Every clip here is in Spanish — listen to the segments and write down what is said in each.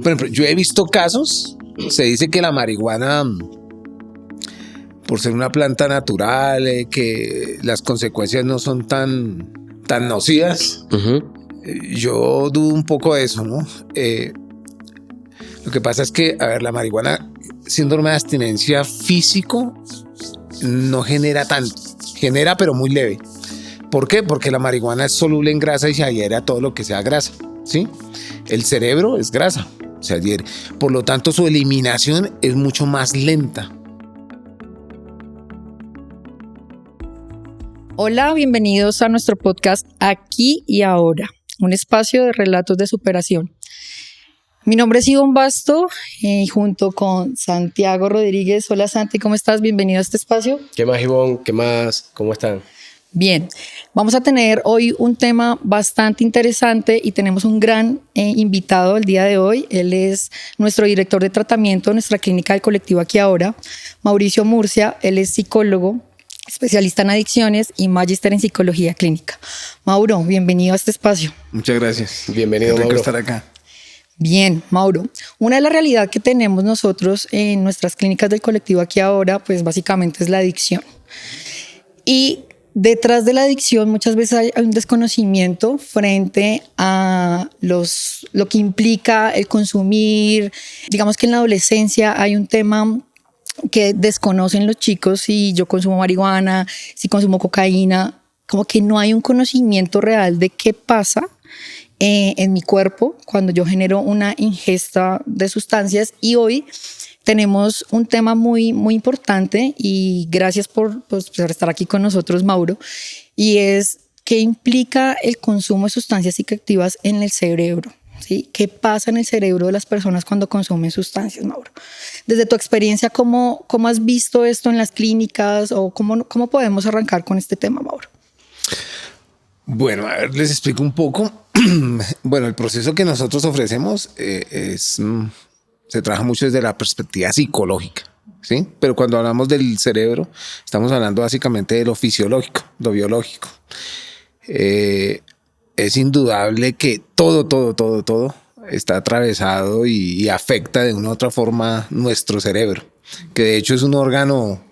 Por ejemplo, yo he visto casos, se dice que la marihuana, por ser una planta natural, que las consecuencias no son tan nocivas. Yo dudo un poco de eso, ¿no? Lo que pasa es que, a ver, la marihuana, síndrome de abstinencia físico, no genera tanto. Genera, pero muy leve. ¿Por qué? Porque la marihuana es soluble en grasa y se adhiere a todo lo que sea grasa, ¿sí? El cerebro es grasa, se adhiere. Por lo tanto, su eliminación es mucho más lenta. Hola, bienvenidos a nuestro podcast Aquí y Ahora, un espacio de relatos de superación. Mi nombre es Ivonne Basto y junto con Santiago Rodríguez. Hola Santi, ¿cómo estás? Bienvenido a este espacio. ¿Qué más, Ivonne? ¿Qué más? ¿Cómo están? Bien, vamos a tener hoy un tema bastante interesante y tenemos un gran invitado el día de hoy. Él es nuestro director de tratamiento de nuestra clínica del colectivo Aquí y Ahora, Mauricio Murcia. Él es psicólogo, especialista en adicciones y magíster en psicología clínica. Mauro, bienvenido a este espacio. Muchas gracias. Bienvenido, Qué rico Mauro. estar acá. Bien, Mauro, una de las realidades que tenemos nosotros en nuestras clínicas del colectivo Aquí y Ahora, pues básicamente es la adicción. Y detrás de la adicción muchas veces hay un desconocimiento frente a lo que implica el consumir. Digamos que en la adolescencia hay un tema que desconocen los chicos: si yo consumo marihuana, si consumo cocaína, como que no hay un conocimiento real de qué pasa en mi cuerpo cuando yo genero una ingesta de sustancias. Y hoy tenemos un tema muy, muy importante y gracias por estar aquí con nosotros, Mauro, y es qué implica el consumo de sustancias psicoactivas en el cerebro. ¿Sí? ¿Qué pasa en el cerebro de las personas cuando consumen sustancias, Mauro? Desde tu experiencia, ¿cómo has visto esto en las clínicas o cómo podemos arrancar con este tema, Mauro? Bueno, a ver, les explico un poco. Bueno, el proceso que nosotros ofrecemos se trabaja mucho desde la perspectiva psicológica, ¿sí? Pero cuando hablamos del cerebro, estamos hablando básicamente de lo fisiológico, lo biológico. Es indudable que todo está atravesado y afecta de una u otra forma nuestro cerebro, que de hecho es un órgano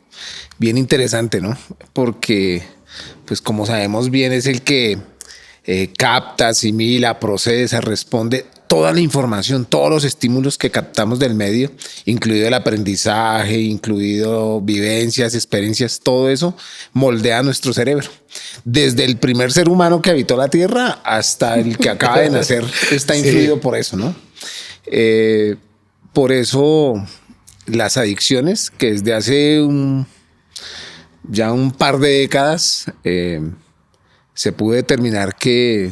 bien interesante, ¿no? Porque, pues como sabemos bien, es el que capta, asimila, procesa, responde toda la información, todos los estímulos que captamos del medio, incluido el aprendizaje, incluido vivencias, experiencias, todo eso moldea nuestro cerebro. Desde el primer ser humano que habitó la Tierra hasta el que acaba de nacer está influido por eso, ¿no? Por eso las adicciones, que desde hace ya un par de décadas se pudo determinar que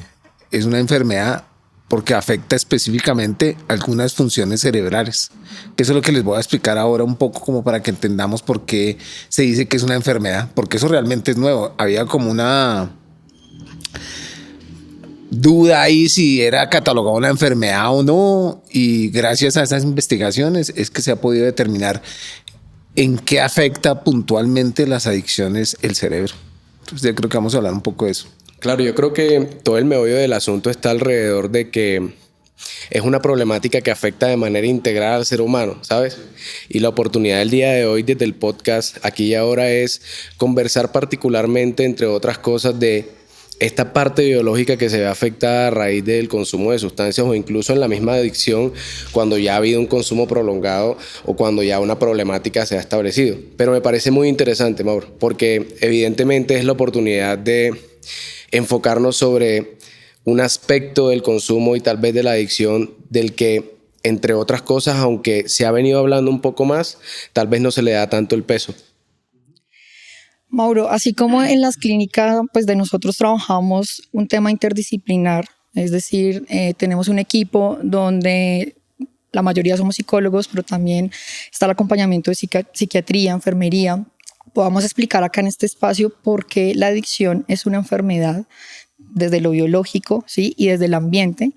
es una enfermedad porque afecta específicamente algunas funciones cerebrales. Eso es lo que les voy a explicar ahora un poco, como para que entendamos por qué se dice que es una enfermedad, porque eso realmente es nuevo. Había como una duda ahí si era catalogada una enfermedad o no, y gracias a esas investigaciones es que se ha podido determinar en qué afecta puntualmente las adicciones el cerebro. Entonces yo creo que vamos a hablar un poco de eso. Claro, yo creo que todo el meollo del asunto está alrededor de que es una problemática que afecta de manera integral al ser humano, ¿sabes? Y la oportunidad del día de hoy desde el podcast Aquí y Ahora es conversar particularmente, entre otras cosas, de esta parte biológica que se ve afectada a raíz del consumo de sustancias o incluso en la misma adicción cuando ya ha habido un consumo prolongado o cuando ya una problemática se ha establecido. Pero me parece muy interesante, Mauro, porque evidentemente es la oportunidad de enfocarnos sobre un aspecto del consumo y tal vez de la adicción del que, entre otras cosas, aunque se ha venido hablando un poco más, tal vez no se le da tanto el peso. Mauro, así como en las clínicas pues de nosotros trabajamos un tema interdisciplinar, es decir, tenemos un equipo donde la mayoría somos psicólogos, pero también está el acompañamiento de psiquiatría, enfermería. Podamos explicar acá en este espacio por qué la adicción es una enfermedad desde lo biológico, ¿sí? Y desde el ambiente,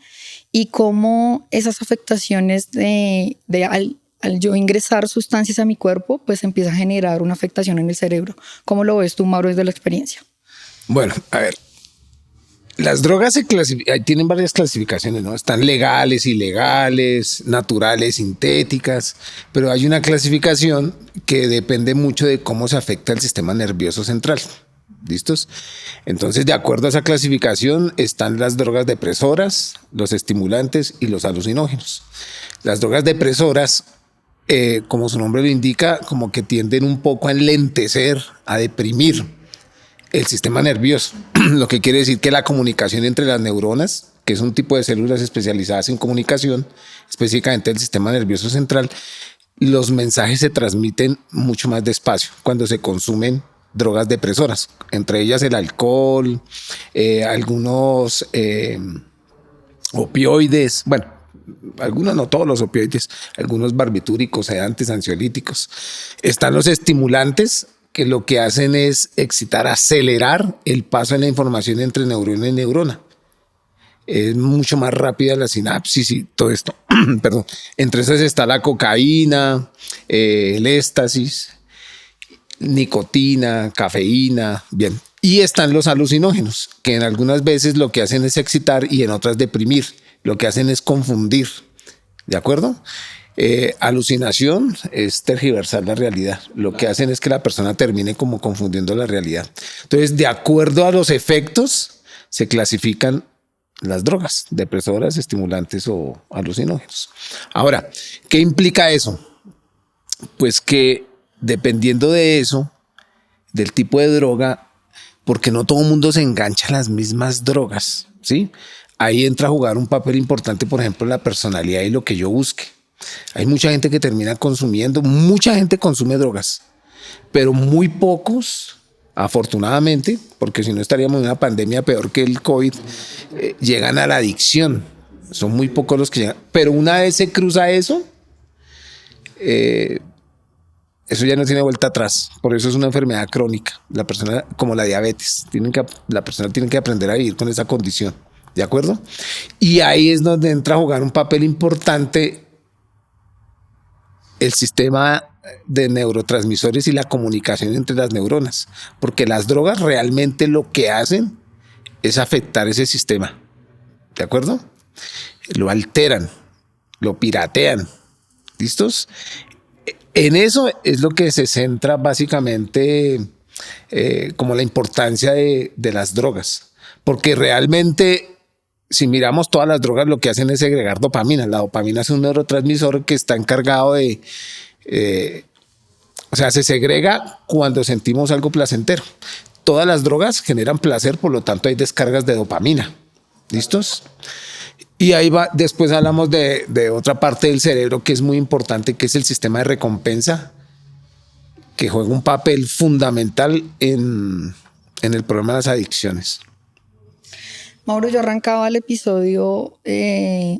y cómo esas afectaciones al yo ingresar sustancias a mi cuerpo, pues empieza a generar una afectación en el cerebro. ¿Cómo lo ves tú, Mauro, desde la experiencia? Bueno, a ver, Las drogas tienen varias clasificaciones, ¿no? Están legales, ilegales, naturales, sintéticas, pero hay una clasificación que depende mucho de cómo se afecta el sistema nervioso central. ¿Listos? Entonces, de acuerdo a esa clasificación, están las drogas depresoras, los estimulantes y los alucinógenos. Las drogas depresoras, como su nombre lo indica, como que tienden un poco a enlentecer, a deprimir el sistema nervioso, lo que quiere decir que la comunicación entre las neuronas, que es un tipo de células especializadas en comunicación, específicamente el sistema nervioso central, los mensajes se transmiten mucho más despacio cuando se consumen drogas depresoras, entre ellas el alcohol, algunos opioides, bueno, algunos, no todos los opioides, algunos barbitúricos, sedantes, ansiolíticos. Están los estimulantes, que lo que hacen es excitar, acelerar el paso de la información entre neurona y neurona. Es mucho más rápida la sinapsis y todo esto. Perdón. Entre esas está la cocaína, el éxtasis, nicotina, cafeína, bien. Y están los alucinógenos, que en algunas veces lo que hacen es excitar y en otras deprimir. Lo que hacen es confundir. ¿De acuerdo? Alucinación es tergiversar la realidad. Lo que hacen es que la persona termine como confundiendo la realidad. Entonces, de acuerdo a los efectos, se clasifican las drogas, depresoras, estimulantes o alucinógenos. Ahora, ¿qué implica eso? Pues que dependiendo de eso, del tipo de droga, porque no todo el mundo se engancha a las mismas drogas, ¿sí? Ahí entra a jugar un papel importante, por ejemplo, la personalidad y lo que yo busque. Hay mucha gente que termina consumiendo, mucha gente consume drogas, pero muy pocos, afortunadamente, porque si no estaríamos en una pandemia peor que el COVID, llegan a la adicción. Son muy pocos los que llegan. Pero una vez se cruza eso, eso ya no tiene vuelta atrás. Por eso es una enfermedad crónica. La persona, como la diabetes, la persona tiene que aprender a vivir con esa condición. ¿De acuerdo? Y ahí es donde entra a jugar un papel importante el sistema de neurotransmisores y la comunicación entre las neuronas, porque las drogas realmente lo que hacen es afectar ese sistema. ¿De acuerdo? Lo alteran, lo piratean. ¿Listos? En eso es lo que se centra básicamente como la importancia de las drogas, porque realmente si miramos todas las drogas, lo que hacen es segregar dopamina. La dopamina es un neurotransmisor que está encargado de... o sea, se segrega cuando sentimos algo placentero. Todas las drogas generan placer, por lo tanto hay descargas de dopamina. ¿Listos? Y ahí va, después hablamos de otra parte del cerebro que es muy importante, que es el sistema de recompensa, que juega un papel fundamental en el problema de las adicciones. Mauro, yo arrancaba el episodio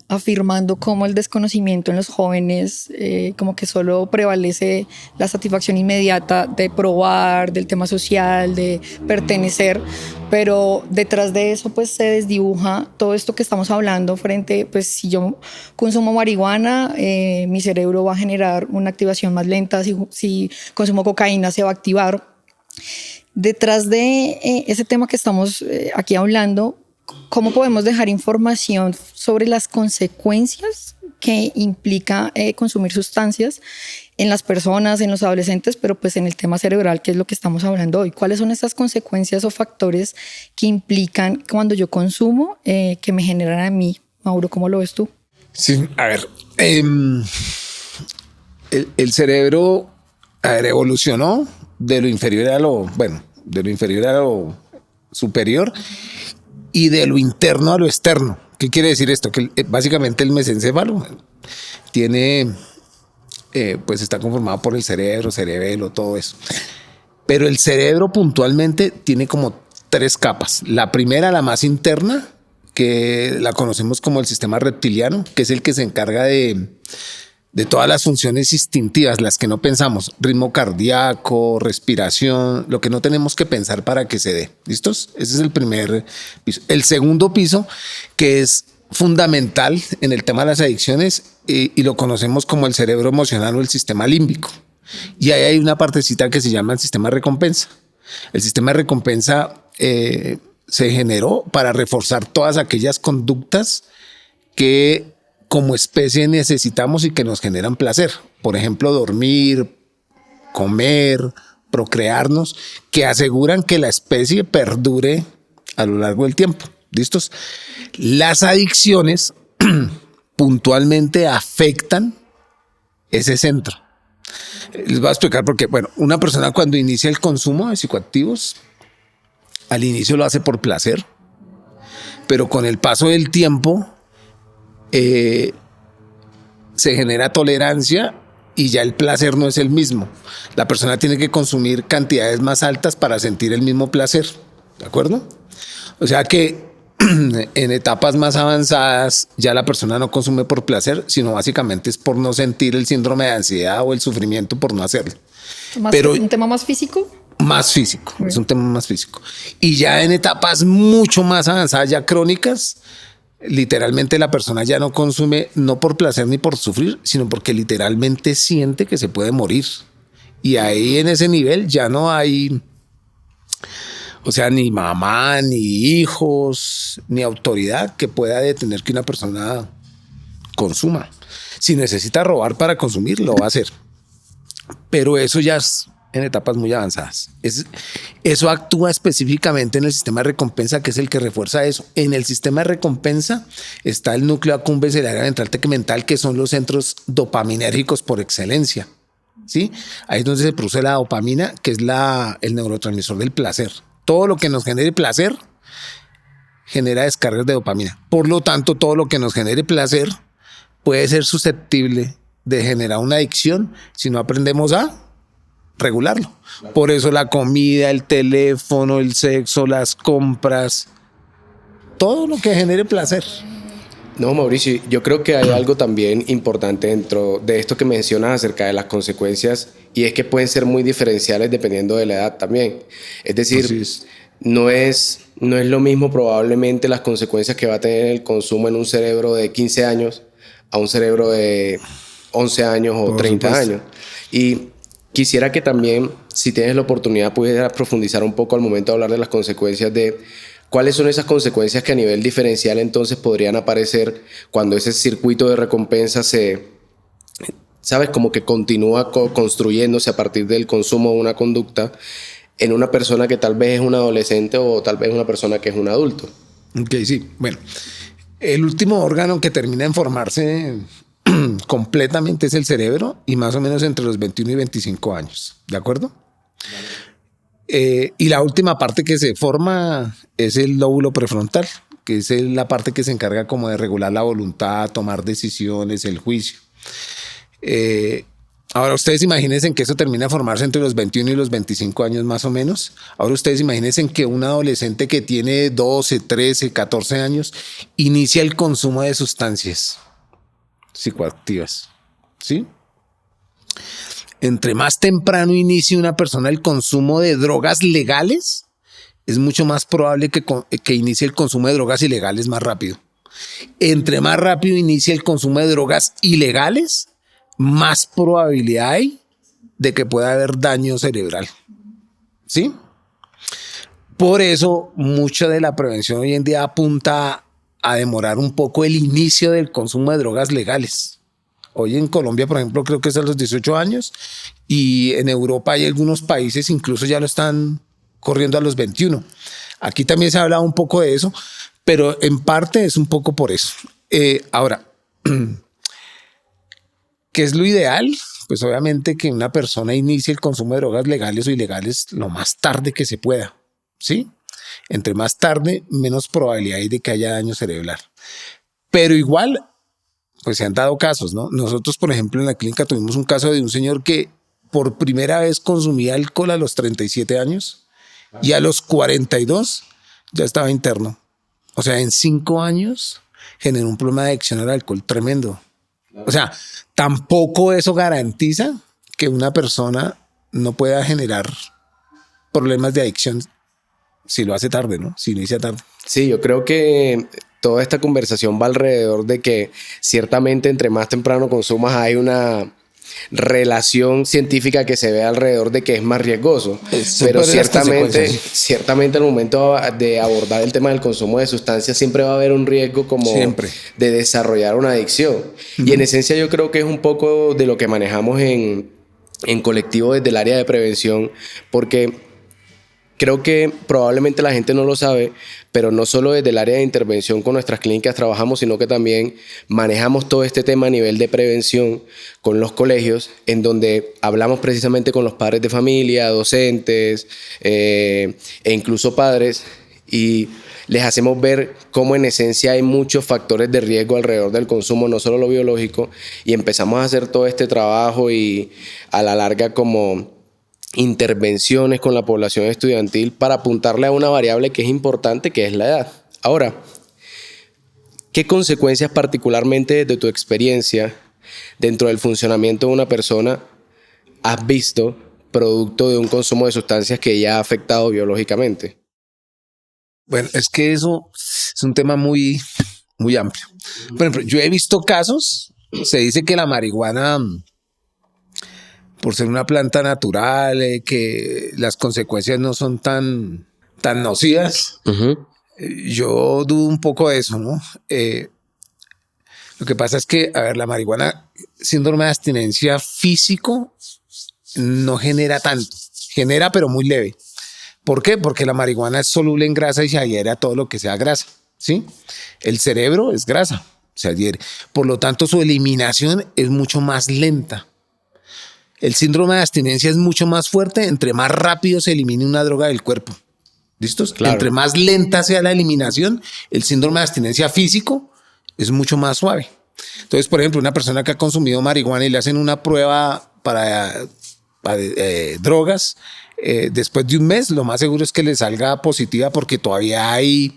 afirmando cómo el desconocimiento en los jóvenes como que solo prevalece la satisfacción inmediata de probar, del tema social, de pertenecer, pero detrás de eso pues se desdibuja todo esto que estamos hablando frente, pues si yo consumo marihuana, mi cerebro va a generar una activación más lenta, si consumo cocaína se va a activar. Detrás de ese tema que estamos aquí hablando, ¿cómo podemos dejar información sobre las consecuencias que implica consumir sustancias en las personas, en los adolescentes, pero pues en el tema cerebral, que es lo que estamos hablando hoy? ¿Cuáles son estas consecuencias o factores que implican cuando yo consumo que me generan a mí? Mauro, ¿cómo lo ves tú? Sí, a ver, el cerebro evolucionó de lo inferior a lo, bueno, de lo inferior a lo superior y de lo interno a lo externo. ¿Qué quiere decir esto? Que básicamente el mesencéfalo tiene, pues está conformado por el cerebro, cerebelo, todo eso. Pero el cerebro puntualmente tiene como 3 capas. La primera, la más interna, que la conocemos como el sistema reptiliano, que es el que se encarga de todas las funciones instintivas, las que no pensamos, ritmo cardíaco, respiración, lo que no tenemos que pensar para que se dé. ¿Listos? Ese es el primer piso. El segundo piso, que es fundamental en el tema de las adicciones y lo conocemos como el cerebro emocional o el sistema límbico. Y ahí hay una partecita que se llama el sistema de recompensa. El sistema de recompensa se generó para reforzar todas aquellas conductas que como especie necesitamos y que nos generan placer. Por ejemplo, dormir, comer, procrearnos, que aseguran que la especie perdure a lo largo del tiempo. ¿Listos? Las adicciones puntualmente afectan ese centro. Les voy a explicar por qué. Bueno, una persona cuando inicia el consumo de psicoactivos, al inicio lo hace por placer, pero con el paso del tiempo se genera tolerancia y ya el placer no es el mismo. La persona tiene que consumir cantidades más altas para sentir el mismo placer, ¿de acuerdo? O sea que en etapas más avanzadas ya la persona no consume por placer, sino básicamente es por no sentir el síndrome de ansiedad o el sufrimiento por no hacerlo. Pero ¿un tema más físico? Más físico, es un tema más físico. Y ya en etapas mucho más avanzadas, ya crónicas, literalmente la persona ya no consume no por placer ni por sufrir, sino porque literalmente siente que se puede morir. Y ahí en ese nivel ya no hay, o sea, ni mamá, ni hijos, ni autoridad que pueda detener que una persona consuma. Si necesita robar para consumir, lo va a hacer. Pero eso ya es en etapas muy avanzadas. Eso actúa específicamente en el sistema de recompensa, que es el que refuerza eso. En el sistema de recompensa está el núcleo accumbens y el área ventral tegmental, que son los centros dopaminérgicos por excelencia. ¿Sí? Ahí es donde se produce la dopamina, que es el neurotransmisor del placer. Todo lo que nos genere placer genera descargas de dopamina. Por lo tanto, todo lo que nos genere placer puede ser susceptible de generar una adicción si no aprendemos a regularlo. Por eso la comida, el teléfono, el sexo, las compras, todo lo que genere placer. No, Mauricio, yo creo que hay algo también importante dentro de esto que mencionas acerca de las consecuencias, y es que pueden ser muy diferenciales dependiendo de la edad también. Es decir, no es lo mismo probablemente las consecuencias que va a tener el consumo en un cerebro de 15 años a un cerebro de 11 años o 30 años. Y quisiera que también, si tienes la oportunidad, pudieras profundizar un poco al momento de hablar de las consecuencias, de cuáles son esas consecuencias que a nivel diferencial entonces podrían aparecer cuando ese circuito de recompensa ¿sabes? Como que continúa construyéndose a partir del consumo de una conducta en una persona que tal vez es un adolescente o tal vez una persona que es un adulto. Ok, sí. Bueno, el último órgano que termina en formarse completamente es el cerebro, y más o menos entre los 21 y 25 años, ¿de acuerdo? Y la última parte que se forma es el lóbulo prefrontal, que es la parte que se encarga como de regular la voluntad, tomar decisiones, el juicio. Ahora ustedes imagínense que eso termina de formarse entre los 21 y los 25 años más o menos. Ahora ustedes imagínense que un adolescente que tiene 12, 13, 14 años inicia el consumo de sustancias psicoactivas, ¿sí? Entre más temprano inicie una persona el consumo de drogas legales, es mucho más probable que inicie el consumo de drogas ilegales más rápido. Entre más rápido inicie el consumo de drogas ilegales, más probabilidad hay de que pueda haber daño cerebral, ¿sí? Por eso, mucha de la prevención hoy en día apunta a demorar un poco el inicio del consumo de drogas legales. Hoy en Colombia, por ejemplo, creo que es a los 18 años, y en Europa hay algunos países incluso ya lo están corriendo a los 21. Aquí también se ha hablado un poco de eso, pero en parte es un poco por eso. Ahora, ¿qué es lo ideal? Pues obviamente que una persona inicie el consumo de drogas legales o ilegales lo más tarde que se pueda, ¿sí? Entre más tarde, menos probabilidad hay de que haya daño cerebral. Pero igual, pues se han dado casos, ¿no? Nosotros, por ejemplo, en la clínica tuvimos un caso de un señor que por primera vez consumía alcohol a los 37 años y a los 42 ya estaba interno. O sea, en 5 años generó un problema de adicción al alcohol tremendo. O sea, tampoco eso garantiza que una persona no pueda generar problemas de adicción si lo hace tarde, ¿no? Si inicia tarde. Sí, yo creo que toda esta conversación va alrededor de que ciertamente entre más temprano consumas hay una relación científica que se ve alrededor de que es más riesgoso. Pero ciertamente al momento de abordar el tema del consumo de sustancias siempre va a haber un riesgo como de desarrollar una adicción. Y en esencia yo creo que es un poco de lo que manejamos en colectivo desde el área de prevención, porque creo que probablemente la gente no lo sabe, pero no solo desde el área de intervención con nuestras clínicas trabajamos, sino que también manejamos todo este tema a nivel de prevención con los colegios, en donde hablamos precisamente con los padres de familia, docentes e incluso padres, y les hacemos ver cómo en esencia hay muchos factores de riesgo alrededor del consumo, no solo lo biológico, y empezamos a hacer todo este trabajo y a la larga como intervenciones con la población estudiantil para apuntarle a una variable que es importante, que es la edad. Ahora, ¿qué consecuencias particularmente desde tu experiencia dentro del funcionamiento de una persona has visto producto de un consumo de sustancias que ya ha afectado biológicamente? Bueno, es que eso es un tema muy, muy amplio. Por ejemplo, yo he visto casos, se dice que la marihuana, por ser una planta natural, que las consecuencias no son tan nocivas. Yo dudo un poco de eso, ¿no? Lo que pasa es que, a ver, la marihuana, síndrome de abstinencia físico, no genera tanto. Genera, pero muy leve. ¿Por qué? Porque la marihuana es soluble en grasa y se adhiere a todo lo que sea grasa, ¿sí? El cerebro es grasa, se adhiere. Por lo tanto, su eliminación es mucho más lenta. El síndrome de abstinencia es mucho más fuerte entre más rápido se elimine una droga del cuerpo. ¿Listos? Claro. Entre más lenta sea la eliminación, el síndrome de abstinencia físico es mucho más suave. Entonces, por ejemplo, una persona que ha consumido marihuana y le hacen una prueba para drogas, después de un mes, lo más seguro es que le salga positiva porque todavía hay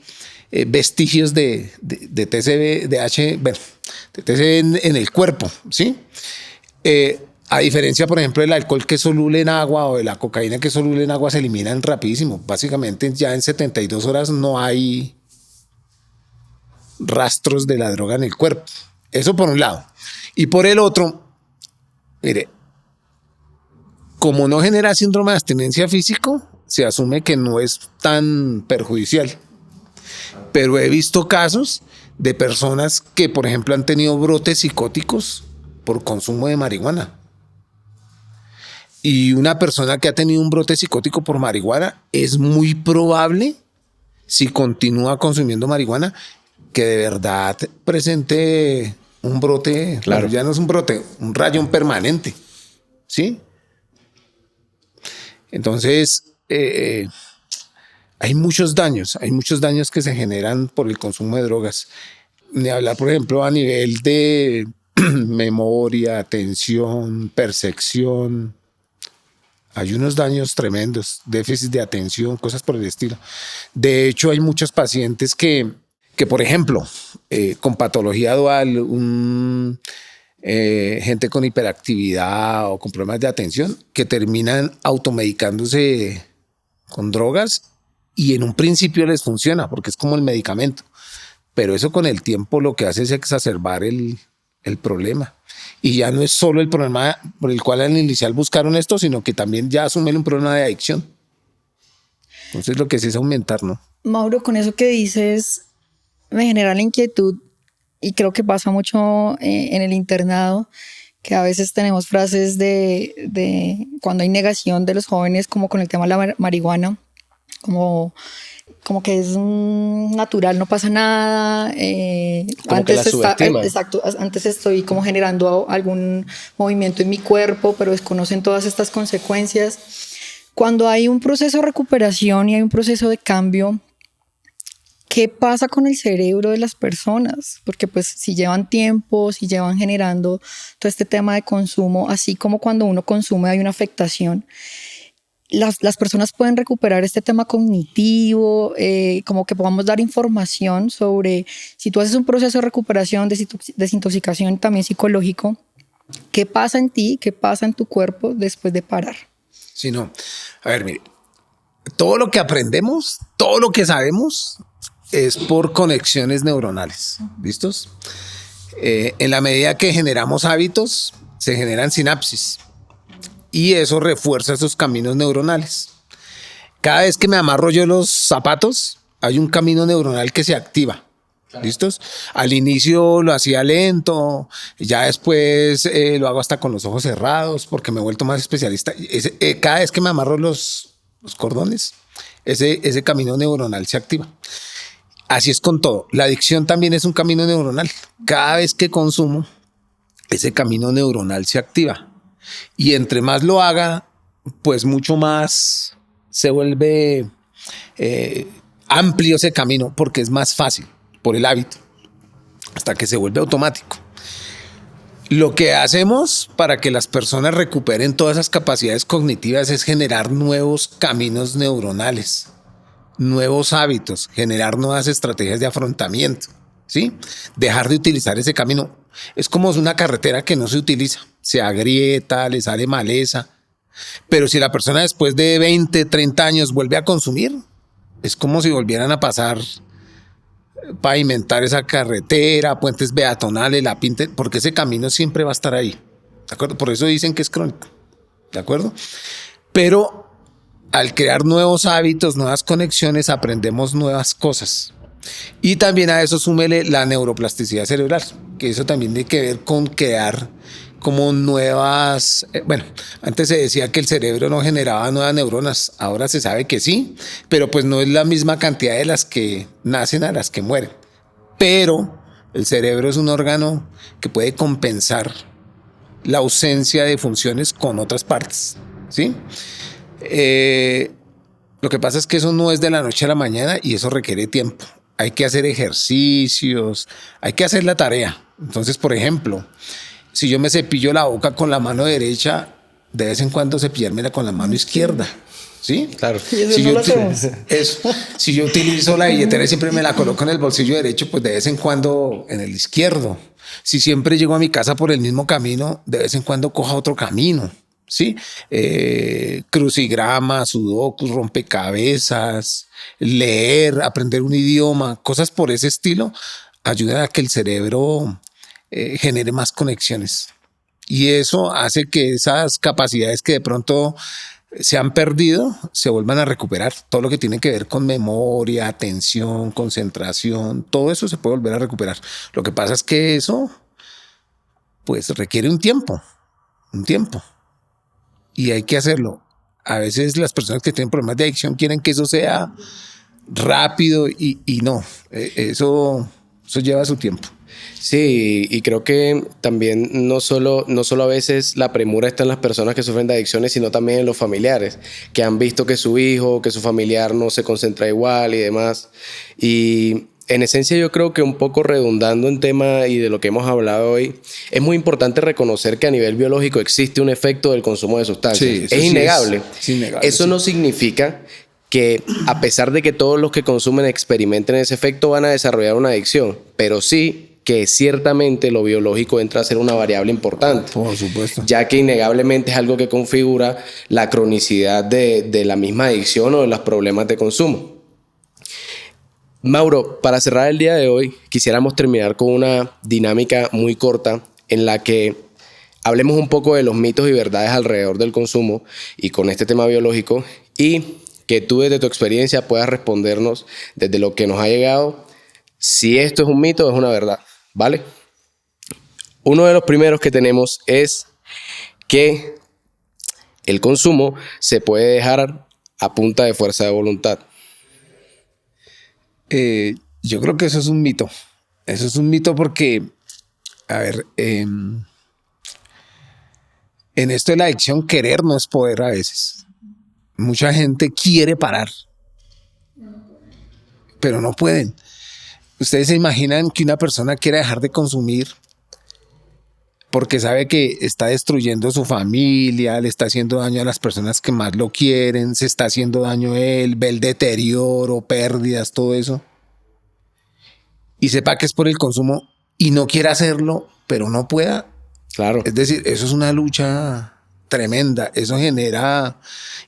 vestigios de TCB, de TCB en el cuerpo, ¿sí? A diferencia, por ejemplo, del alcohol que es soluble en agua o de la cocaína que es soluble en agua, se eliminan rapidísimo. Básicamente ya en 72 horas no hay rastros de la droga en el cuerpo. Eso por un lado. Y por el otro, mire, como no genera síndrome de abstinencia físico, se asume que no es tan perjudicial. Pero he visto casos de personas que, por ejemplo, han tenido brotes psicóticos por consumo de marihuana. Y una persona que ha tenido un brote psicótico por marihuana es muy probable, si continúa consumiendo marihuana, que de verdad presente un brote, claro, ya no es un brote, un rayón permanente, ¿sí? Entonces, hay muchos daños que se generan por el consumo de drogas. Ni hablar, por ejemplo, a nivel de memoria, atención, percepción. Hay unos daños tremendos, déficit de atención, cosas por el estilo. De hecho, hay muchos pacientes que por ejemplo, con patología dual, gente con hiperactividad o con problemas de atención, que terminan automedicándose con drogas y en un principio les funciona porque es como el medicamento. Pero eso con el tiempo lo que hace es exacerbar el problema. Y ya no es solo el problema por el cual al inicial buscaron esto, sino que también ya asumen un problema de adicción. Entonces lo que sí es aumentar, ¿no? Mauro, con eso que dices me genera la inquietud y creo que pasa mucho en el internado, que a veces tenemos frases de cuando hay negación de los jóvenes como con el tema de la marihuana, como que es natural, no pasa nada. Antes exacto, antes estoy como generando algún movimiento en mi cuerpo, pero desconocen todas estas consecuencias. Cuando hay un proceso de recuperación y hay un proceso de cambio, ¿qué pasa con el cerebro de las personas? Porque pues si llevan tiempo, si llevan generando todo este tema de consumo, así como cuando uno consume hay una afectación, las personas pueden recuperar este tema cognitivo, como que podamos dar información sobre si tú haces un proceso de recuperación, desintoxicación también psicológico, ¿qué pasa en ti, qué pasa en tu cuerpo después de parar? Sí, no. A ver, mire, todo lo que aprendemos, todo lo que sabemos es por conexiones neuronales. ¿Listos? En la medida que generamos hábitos, se generan sinapsis y eso refuerza esos caminos neuronales. Cada vez que me amarro yo los zapatos, hay un camino neuronal que se activa. Claro. ¿Listos? Al inicio lo hacía lento, ya después lo hago hasta con los ojos cerrados porque me he vuelto más especialista. Cada vez que me amarro los cordones, ese camino neuronal se activa. Así es con todo. La adicción también es un camino neuronal. Cada vez que consumo, ese camino neuronal se activa. Y entre más lo haga, pues mucho más se vuelve amplio ese camino porque es más fácil por el hábito hasta que se vuelve automático. Lo que hacemos para que las personas recuperen todas esas capacidades cognitivas es generar nuevos caminos neuronales, nuevos hábitos, generar nuevas estrategias de afrontamiento, ¿sí? Dejar de utilizar ese camino. Es como una carretera que no se utiliza, se agrieta, le sale maleza. Pero si la persona después de 20, 30 años vuelve a consumir, es como si volvieran a pasar, pavimentar esa carretera, puentes peatonales, la pinten, porque ese camino siempre va a estar ahí. ¿De acuerdo? Por eso dicen que es crónico. ¿De acuerdo? Pero al crear nuevos hábitos, nuevas conexiones, aprendemos nuevas cosas. Y también a eso súmele la neuroplasticidad cerebral, que eso también tiene que ver con crear como nuevas, bueno, antes se decía que el cerebro no generaba nuevas neuronas, ahora se sabe que sí, pero pues no es la misma cantidad de las que nacen a las que mueren. Pero el cerebro es un órgano que puede compensar la ausencia de funciones con otras partes, ¿sí? Lo que pasa es que eso no es de la noche a la mañana y eso requiere tiempo. Hay que hacer ejercicios, hay que hacer la tarea. Entonces, por ejemplo, si yo me cepillo la boca con la mano derecha, de vez en cuando cepillármela con la mano izquierda, ¿sí? Claro. Si yo utilizo la billetera y siempre me la coloco en el bolsillo derecho, pues de vez en cuando en el izquierdo. Si siempre llego a mi casa por el mismo camino, de vez en cuando coja otro camino, ¿sí? Crucigramas, sudokus, rompecabezas, leer, aprender un idioma, cosas por ese estilo, ayudan a que el cerebro genere más conexiones. Y eso hace que esas capacidades que de pronto se han perdido se vuelvan a recuperar. Todo lo que tiene que ver con memoria, atención, concentración, todo eso se puede volver a recuperar. Lo que pasa es que eso pues requiere un tiempo. Y hay que hacerlo. A veces las personas que tienen problemas de adicción quieren que eso sea rápido y no. Eso lleva su tiempo. Sí, y creo que también no solo a veces la premura está en las personas que sufren de adicciones, sino también en los familiares, que han visto que su hijo, que su familiar no se concentra igual y demás. Y en esencia yo creo que un poco redundando en tema y de lo que hemos hablado hoy, es muy importante reconocer que a nivel biológico existe un efecto del consumo de sustancias. Sí, es innegable. Es innegable. Eso no significa que a pesar de que todos los que consumen experimenten ese efecto van a desarrollar una adicción, pero sí que ciertamente lo biológico entra a ser una variable importante. Por supuesto. Ya que innegablemente es algo que configura la cronicidad de la misma adicción o de los problemas de consumo. Mauro, para cerrar el día de hoy, quisiéramos terminar con una dinámica muy corta en la que hablemos un poco de los mitos y verdades alrededor del consumo y con este tema biológico, y que tú desde tu experiencia puedas respondernos desde lo que nos ha llegado si esto es un mito o es una verdad, ¿vale? Uno de los primeros que tenemos es que el consumo se puede dejar a punta de fuerza de voluntad. Yo creo que eso es un mito. Eso es un mito porque, a ver, en esto de la adicción, querer no es poder a veces. Mucha gente quiere parar, pero no pueden. Ustedes se imaginan que una persona quiera dejar de consumir porque sabe que está destruyendo su familia, le está haciendo daño a las personas que más lo quieren, se está haciendo daño a él, ve el deterioro, pérdidas, todo eso. Y sepa que es por el consumo y no quiere hacerlo, pero no pueda. Claro. Es decir, eso es una lucha tremenda. Eso genera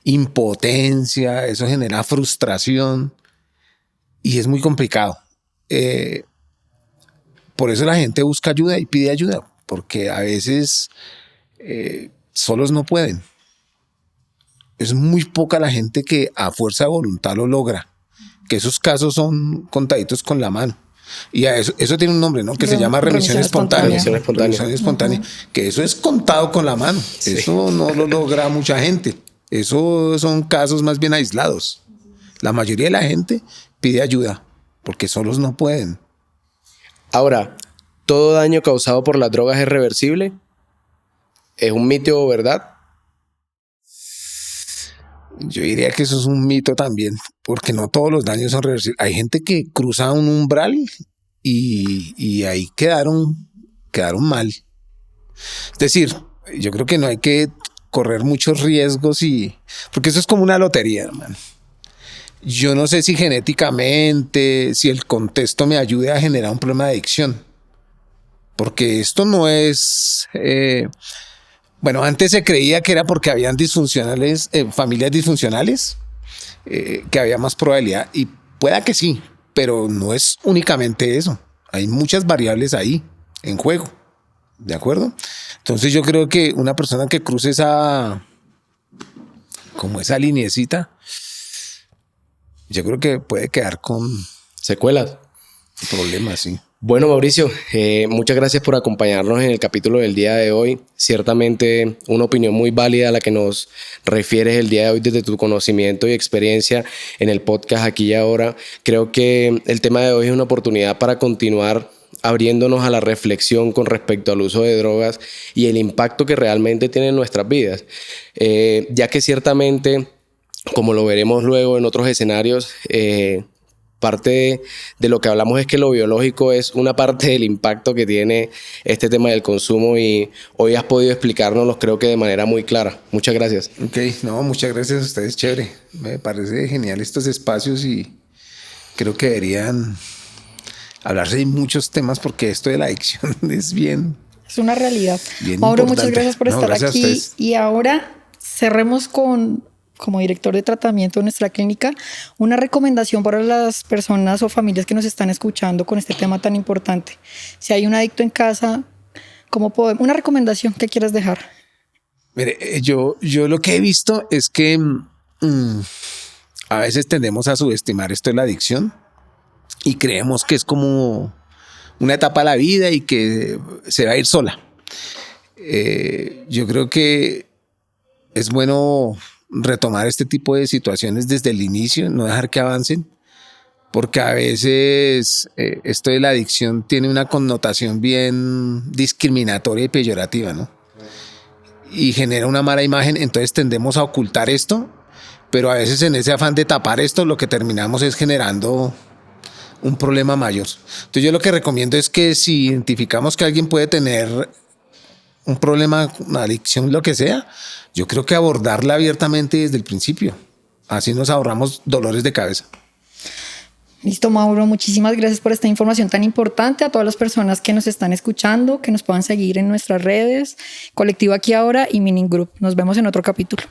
impotencia, eso genera frustración y es muy complicado. Por eso la gente busca ayuda y pide ayuda, porque a veces solos no pueden. Es muy poca la gente que a fuerza de voluntad lo logra, que esos casos son contaditos con la mano. Y a eso tiene un nombre, ¿no? Que se llama remisión espontánea. Remisión espontánea. Que eso es contado con la mano. Sí. Eso no lo logra mucha gente. Eso son casos más bien aislados. La mayoría de la gente pide ayuda porque solos no pueden. Ahora, ¿todo daño causado por las drogas es reversible? ¿Es un mito o verdad? Yo diría que eso es un mito también, porque no todos los daños son reversibles. Hay gente que cruza un umbral y ahí quedaron mal. Es decir, yo creo que no hay que correr muchos riesgos porque eso es como una lotería, hermano. Yo no sé si genéticamente, si el contexto me ayude a generar un problema de adicción, porque esto no es... Bueno, antes se creía que era porque habían familias disfuncionales, que había más probabilidad, y pueda que sí, pero no es únicamente eso. Hay muchas variables ahí en juego, ¿de acuerdo? Entonces yo creo que una persona que cruce esa lineecita, yo creo que puede quedar con secuelas, problemas, sí. Bueno, Mauricio, muchas gracias por acompañarnos en el capítulo del día de hoy. Ciertamente una opinión muy válida a la que nos refieres el día de hoy desde tu conocimiento y experiencia en el podcast Aquí y Ahora. Creo que el tema de hoy es una oportunidad para continuar abriéndonos a la reflexión con respecto al uso de drogas y el impacto que realmente tiene en nuestras vidas. Ya que ciertamente, como lo veremos luego en otros escenarios, parte de lo que hablamos es que lo biológico es una parte del impacto que tiene este tema del consumo, y hoy has podido explicárnoslo, creo que de manera muy clara. Muchas gracias. Ok, muchas gracias a ustedes, chévere. Me parece genial estos espacios y creo que deberían hablarse de muchos temas porque esto de la adicción es una realidad. importante. Mauro, muchas gracias por estar aquí. Y ahora cerremos como director de tratamiento de nuestra clínica, una recomendación para las personas o familias que nos están escuchando con este tema tan importante. Si hay un adicto en casa, una recomendación que quieras dejar. Mire, yo lo que he visto es que a veces tendemos a subestimar esto de la adicción y creemos que es como una etapa de la vida y que se va a ir sola. Yo creo que es bueno retomar este tipo de situaciones desde el inicio, no dejar que avancen, porque a veces esto de la adicción tiene una connotación bien discriminatoria y peyorativa, ¿no? Y genera una mala imagen, entonces tendemos a ocultar esto, pero a veces en ese afán de tapar esto lo que terminamos es generando un problema mayor. Entonces yo lo que recomiendo es que si identificamos que alguien puede tener un problema, una adicción, lo que sea, yo creo que abordarla abiertamente desde el principio. Así nos ahorramos dolores de cabeza. Listo, Mauro. Muchísimas gracias por esta información tan importante. A todas las personas que nos están escuchando, que nos puedan seguir en nuestras redes, Colectivo Aquí Ahora y Mining Group. Nos vemos en otro capítulo.